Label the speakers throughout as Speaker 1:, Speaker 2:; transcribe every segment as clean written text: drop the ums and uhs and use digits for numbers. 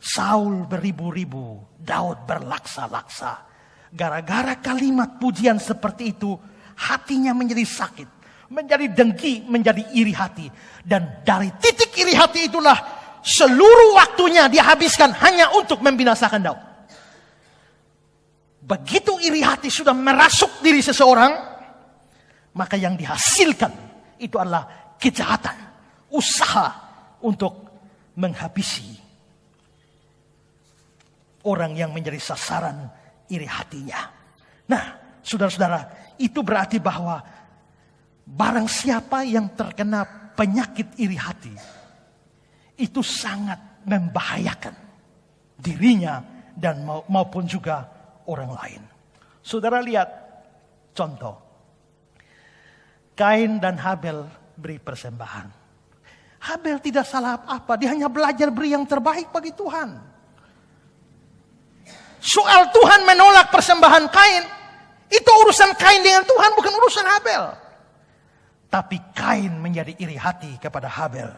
Speaker 1: Saul beribu-ribu, Daud berlaksa-laksa. Gara-gara kalimat pujian seperti itu, hatinya menjadi sakit, menjadi dengki, menjadi iri hati. Dan dari titik iri hati itulah seluruh waktunya dihabiskan hanya untuk membinasakan Daud. Begitu iri hati sudah merasuk diri seseorang, maka yang dihasilkan itu adalah kejahatan, usaha untuk menghabisi orang yang menjadi sasaran iri hatinya. Nah, saudara-saudara, itu berarti bahwa barang siapa yang terkena penyakit iri hati, itu sangat membahayakan dirinya dan maupun juga orang lain. Saudara lihat contoh. Kain dan Habel beri persembahan. Habel tidak salah apa-apa, dia hanya belajar beri yang terbaik bagi Tuhan. Soal Tuhan menolak persembahan Kain, itu urusan Kain dengan Tuhan, bukan urusan Habel. Tapi Kain menjadi iri hati kepada Habel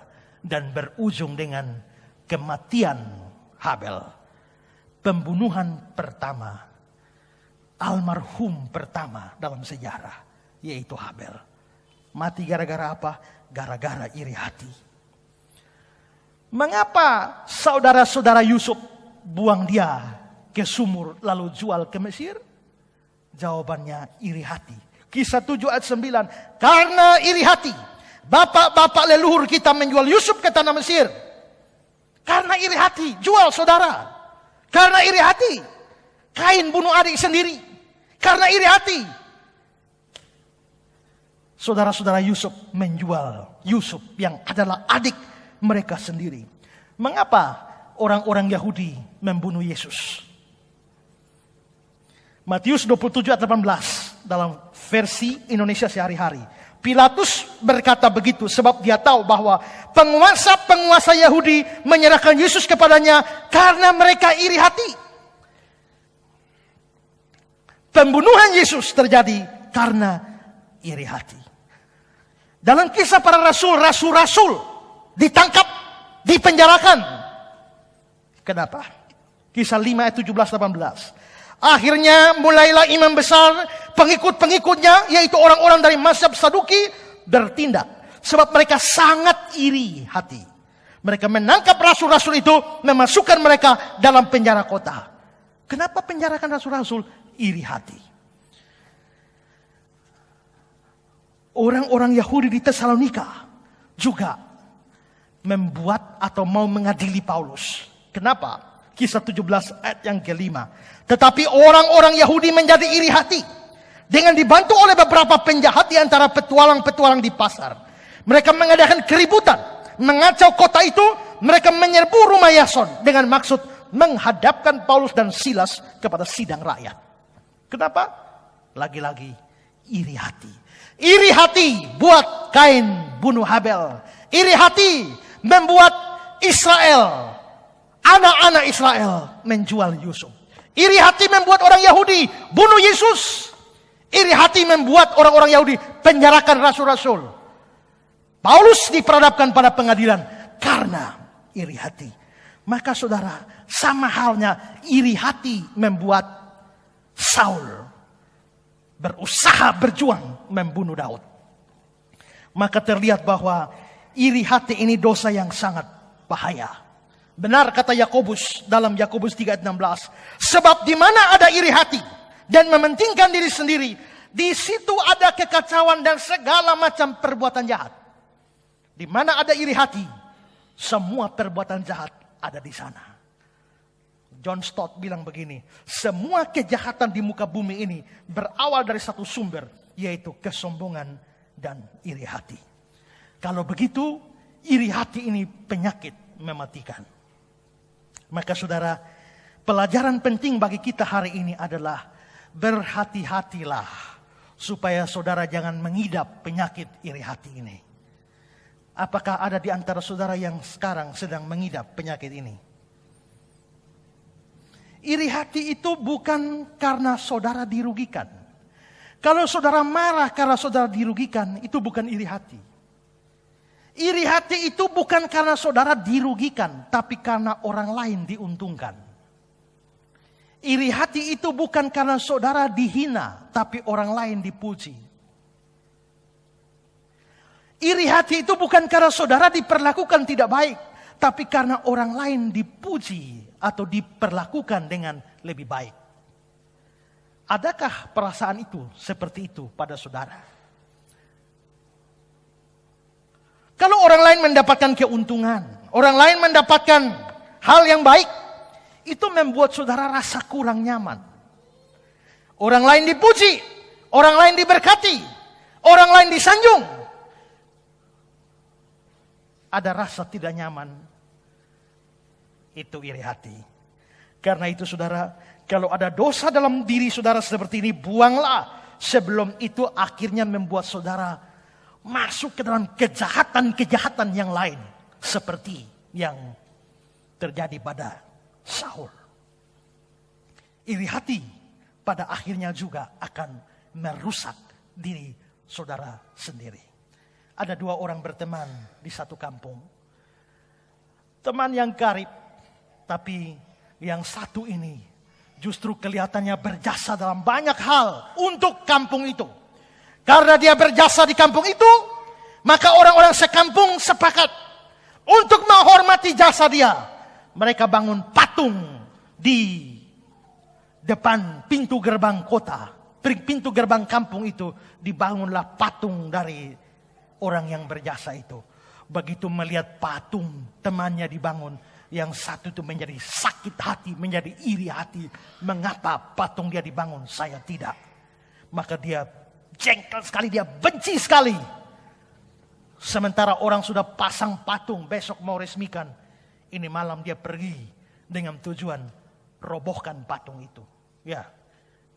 Speaker 1: dan berujung dengan kematian Habel. Pembunuhan pertama, almarhum pertama dalam sejarah, yaitu Habel. Mati gara-gara apa? Gara-gara iri hati. Mengapa saudara-saudara Yusuf buang dia ke sumur lalu jual ke Mesir? Jawabannya iri hati. Kisah 7 ayat 9. Karena iri hati, bapak-bapak leluhur kita menjual Yusuf ke tanah Mesir. Karena iri hati, jual saudara. Karena iri hati, Kain bunuh adik sendiri. Karena iri hati, saudara-saudara Yusuf menjual Yusuf yang adalah adik mereka sendiri. Mengapa orang-orang Yahudi membunuh Yesus? Matius 27 ayat 18 dalam versi Indonesia sehari-hari. Pilatus berkata begitu sebab dia tahu bahwa penguasa-penguasa Yahudi menyerahkan Yesus kepadanya karena mereka iri hati. Pembunuhan Yesus terjadi karena iri hati. Dalam kisah para rasul ditangkap, dipenjarakan. Kenapa? Kisah 5 ayat 17-18. Akhirnya mulailah imam besar, pengikut-pengikutnya, yaitu orang-orang dari mazhab Saduki, bertindak. Sebab mereka sangat iri hati. Mereka menangkap rasul-rasul itu, memasukkan mereka dalam penjara kota. Kenapa penjarakan rasul-rasul? Iri hati. Orang-orang Yahudi di Tesalonika juga membuat atau mau mengadili Paulus. Kenapa? Kisah 17 ayat yang kelima. Tetapi orang-orang Yahudi menjadi iri hati. Dengan dibantu oleh beberapa penjahat di antara petualang-petualang di pasar. Mereka mengadakan keributan. Mengacau kota itu. Mereka menyerbu rumah Yason. Dengan maksud menghadapkan Paulus dan Silas kepada sidang rakyat. Kenapa? Lagi-lagi iri hati. Iri hati buat Kain bunuh Habel. Iri hati membuat Israel, anak-anak Israel menjual Yusuf. Iri hati membuat orang Yahudi bunuh Yesus. Iri hati membuat orang-orang Yahudi penjarakan rasul-rasul. Paulus diperhadapkan pada pengadilan karena iri hati. Maka saudara, sama halnya iri hati membuat Saul berusaha berjuang membunuh Daud. Maka terlihat bahwa iri hati ini dosa yang sangat bahaya. Benar kata Yakobus dalam Yakobus 3:16. Sebab di mana ada iri hati dan mementingkan diri sendiri, di situ ada kekacauan dan segala macam perbuatan jahat. Di mana ada iri hati, semua perbuatan jahat ada di sana. John Stott bilang begini, semua kejahatan di muka bumi ini berawal dari satu sumber, yaitu kesombongan dan iri hati. Kalau begitu, iri hati ini penyakit mematikan. Maka saudara, pelajaran penting bagi kita hari ini adalah berhati-hatilah supaya saudara jangan mengidap penyakit iri hati ini. Apakah ada di antara saudara yang sekarang sedang mengidap penyakit ini? Iri hati itu bukan karena saudara dirugikan. Kalau saudara marah karena saudara dirugikan, itu bukan iri hati. Iri hati itu bukan karena saudara dirugikan, tapi karena orang lain diuntungkan. Iri hati itu bukan karena saudara dihina, tapi orang lain dipuji. Iri hati itu bukan karena saudara diperlakukan tidak baik, tapi karena orang lain dipuji atau diperlakukan dengan lebih baik. Adakah perasaan itu seperti itu pada saudara? Kalau orang lain mendapatkan keuntungan, orang lain mendapatkan hal yang baik, itu membuat saudara rasa kurang nyaman. Orang lain dipuji, orang lain diberkati, orang lain disanjung. Ada rasa tidak nyaman. Itu iri hati. Karena itu saudara, kalau ada dosa dalam diri saudara seperti ini, buanglah. Sebelum itu akhirnya membuat saudara masuk ke dalam kejahatan-kejahatan yang lain. Seperti yang terjadi pada Saul. Iri hati pada akhirnya juga akan merusak diri saudara sendiri. Ada dua orang berteman di satu kampung. Teman yang karib, tapi yang satu ini justru kelihatannya berjasa dalam banyak hal untuk kampung itu. Karena dia berjasa di kampung itu, maka orang-orang sekampung sepakat untuk menghormati jasa dia. Mereka bangun patung di depan pintu gerbang kota. Pintu gerbang kampung itu dibangunlah patung dari orang yang berjasa itu. Begitu melihat patung temannya dibangun, yang satu itu menjadi sakit hati, menjadi iri hati. Mengapa patung dia dibangun, saya tidak? Maka dia jengkel sekali, dia benci sekali. Sementara orang sudah pasang patung, besok mau resmikan. Ini malam dia pergi dengan tujuan robohkan patung itu. Ya,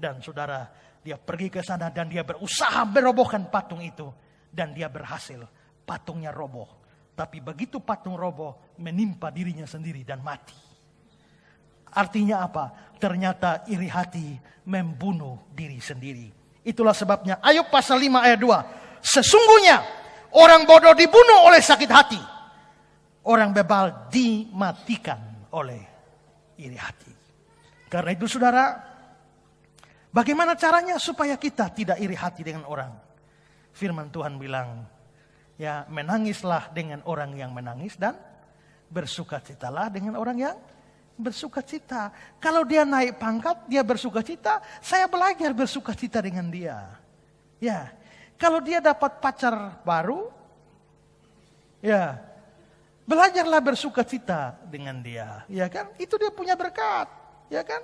Speaker 1: dan saudara, dia pergi ke sana dan dia berusaha merobohkan patung itu. Dan dia berhasil, patungnya roboh. Tapi begitu patung roboh, menimpa dirinya sendiri dan mati. Artinya apa? Ternyata iri hati membunuh diri sendiri. Itulah sebabnya Ayub pasal 5 ayat 2. Sesungguhnya orang bodoh dibunuh oleh sakit hati. Orang bebal dimatikan oleh iri hati. Karena itu saudara, bagaimana caranya supaya kita tidak iri hati dengan orang? Firman Tuhan bilang, ya menangislah dengan orang yang menangis dan bersukacitalah dengan orang yang bersukacita. Kalau dia naik pangkat, dia bersukacita, saya belajar bersukacita dengan dia. Ya, kalau dia dapat pacar baru, ya belajarlah bersukacita dengan dia. Ya kan, itu dia punya berkat. Ya kan,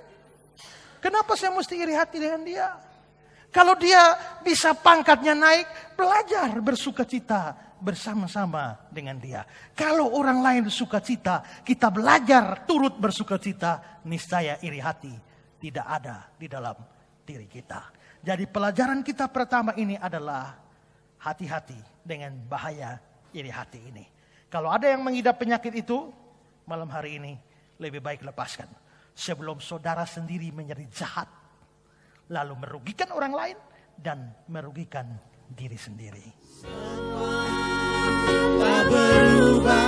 Speaker 1: kenapa saya mesti iri hati dengan dia? Kalau dia bisa pangkatnya naik, belajar bersukacita bersama-sama dengan dia. Kalau orang lain bersukacita, kita belajar turut bersukacita, niscaya iri hati tidak ada di dalam diri kita. Jadi pelajaran kita pertama ini adalah hati-hati dengan bahaya iri hati ini. Kalau ada yang mengidap penyakit itu, malam hari ini lebih baik lepaskan. Sebelum saudara sendiri menjadi jahat, lalu merugikan orang lain dan merugikan diri sendiri.
Speaker 2: Tak berubah.